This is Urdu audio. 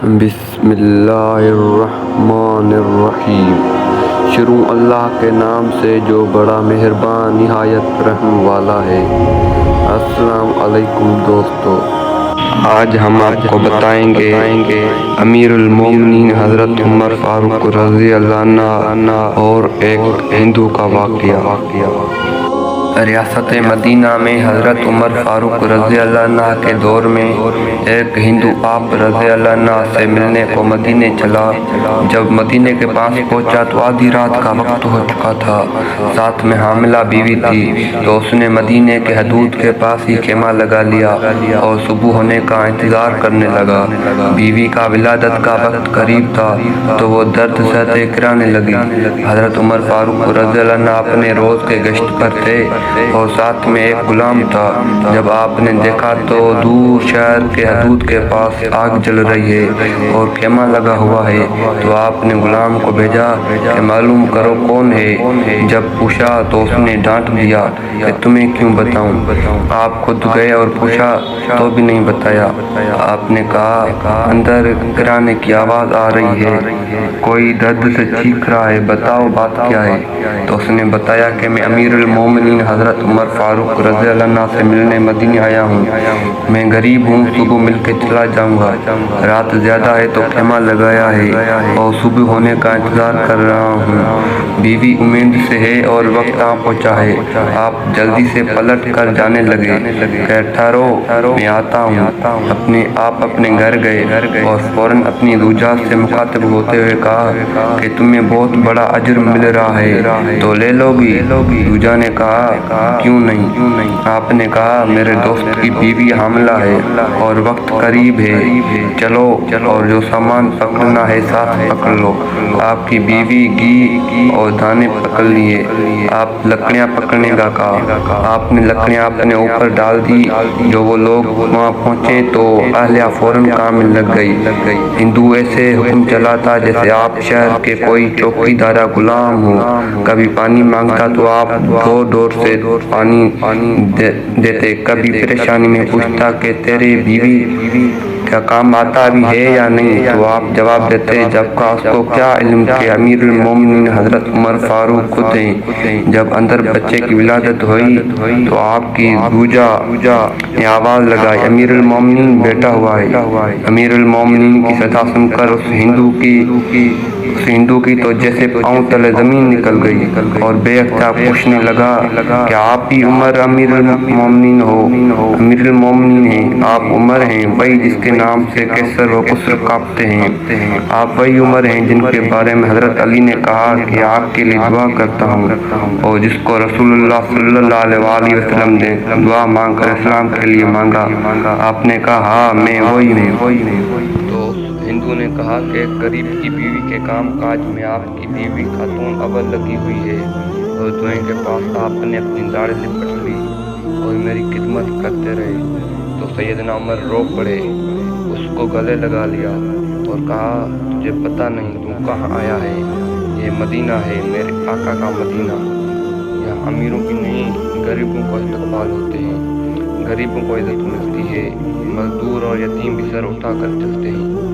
بسم اللہ الرحمن الرحیم۔ شروع اللہ کے نام سے جو بڑا مہربان نہایت رحم والا ہے۔ السلام علیکم دوستو، آج ہم آپ کو بتائیں گے امیر المومنین حضرت عمر فاروق رضی اللہ عنہ اور ایک ہندو کا واقعہ۔ ریاست مدینہ میں حضرت عمر فاروق رضی اللہ عنہ کے دور میں ایک ہندو آپ رضی اللہ عنہ سے ملنے کو مدینے چلا۔ جب مدینے کے پاس پہنچا تو آدھی رات کا وقت ہو چکا تھا، ساتھ میں حاملہ بیوی تھی، تو اس نے مدینے کے حدود کے پاس ہی خیمہ لگا لیا اور صبح ہونے کا انتظار کرنے لگا۔ بیوی کا ولادت کا وقت قریب تھا تو وہ درد سہتے کرانے لگی۔ حضرت عمر فاروق رضی اللہ عنہ اپنے روز کے گشت پر تھے اور ساتھ میں ایک غلام تھا۔ جب آپ نے دیکھا تو دور شہر کے حدود کے پاس آگ جل رہی ہے اور خیمہ لگا ہوا ہے، تو آپ نے غلام کو بھیجا کہ معلوم کرو کون ہے۔ جب پوچھا تو اس نے ڈانٹ دیا کہ تمہیں کیوں بتاؤں۔ آپ خود گئے اور پوچھا تو بھی نہیں بتایا۔ آپ نے کہا اندر کرانے کی آواز آ رہی ہے، کوئی درد سے چیخ رہا ہے، بتاؤ بات کیا ہے۔ تو اس نے بتایا کہ میں امیر المومنین حضرت عمر فاروق رضی اللہ عنہ سے ملنے مدینے آیا ہوں، میں غریب ہوں، صبح مل کے چلا جاؤں گا، رات زیادہ ہے تو خیمہ لگایا ہے اور صبح ہونے کا انتظار کر رہا ہوں۔ بیوی امید سے ہے اور وقت آ پہنچا ہے۔ آپ جلدی سے پلٹ کر جانے لگے کہ ٹھہرو میں آتا ہوں۔ آپ اپنے گھر گئے اور فوراً اپنی زوجہ سے مخاطب ہوتے ہوئے کہا کہ تمہیں بہت بڑا اجر مل رہا ہے تو لے لو گی۔ زوجہ نے کہا کیوں نہیں۔ آپ نے کہا میرے دوست کی بیوی حاملہ ہے اور وقت قریب ہے، چلو اور جو سامان پکڑنا ہے ساتھ پکڑ لو۔ آپ کی بیوی گھی اور دانے پکڑ لیے۔ آپ لکڑیاں پکڑنے کا کہا۔ آپ نے لکڑیاں اپنے اوپر ڈال دی۔ جو وہ لوگ وہاں پہنچے تو اہلیہ فوراً کام میں لگ گئی۔ ہندو ایسے حکم چلاتا جیسے آپ شہر کے کوئی چوکی دارا غلام ہو۔ کبھی پانی مانگتا تو آپ ڈور سے پانی دیتے، کبھی پریشانی میں پوچھتا کہ تیرے بیوی کا کام آتا بھی ہے یا نہیں، تو آپ جواب دیتے جبکہ اس کو کیا علم کہ امیر المومنین حضرت عمر فاروق خود ہیں۔ جب اندر بچے کی ولادت ہوئی تو آپ کی زوجہ نے آواز لگائی امیر المومنین بیٹا ہوا ہے۔ امیر المومنین کی صدا سن کر اس ہندو کی تو جیسے پاؤں تلے زمین نکل گئی اور بے اختیار پوچھنے لگا کہ آپ ہی عمر امیر المومنین ہو؟ امیر المومنین ہیں، آپ عمر ہیں، وہی جس کے نام سے کیسر و کسر کانپتے ہیں۔ آپ وہی عمر ہیں جن کے بارے میں حضرت علی نے کہا کہ آپ کے لیے دعا کرتا ہوں اور جس کو رسول اللہ صلی اللہ علیہ وآلہ وسلم نے دعا مانگ کر اسلام کے لیے مانگا۔ آپ نے کہا ہاں میں وہی ہوں۔ تو اس ہندو نے کہا کہ ایک غریب کی بیوی کے کام کاج میں آپ کی بیوی خاتون اول لگی ہوئی ہے اور دوئیں کے پاس آپ نے اپنی داڑھی لپٹ لی اور میری خدمت کرتے رہے۔ تو سیدنا عمر رو پڑے، اس کو گلے لگا لیا اور کہا تجھے پتہ نہیں تو کہاں آیا ہے؟ یہ مدینہ ہے، میرے آقا کا مدینہ۔ یہاں امیروں کی نہیں غریبوں کو استقبال ہوتے ہیں، غریبوں کو عزت ملتی ہے، مزدور اور یتیم بھی سر اٹھا کر چلتے ہیں۔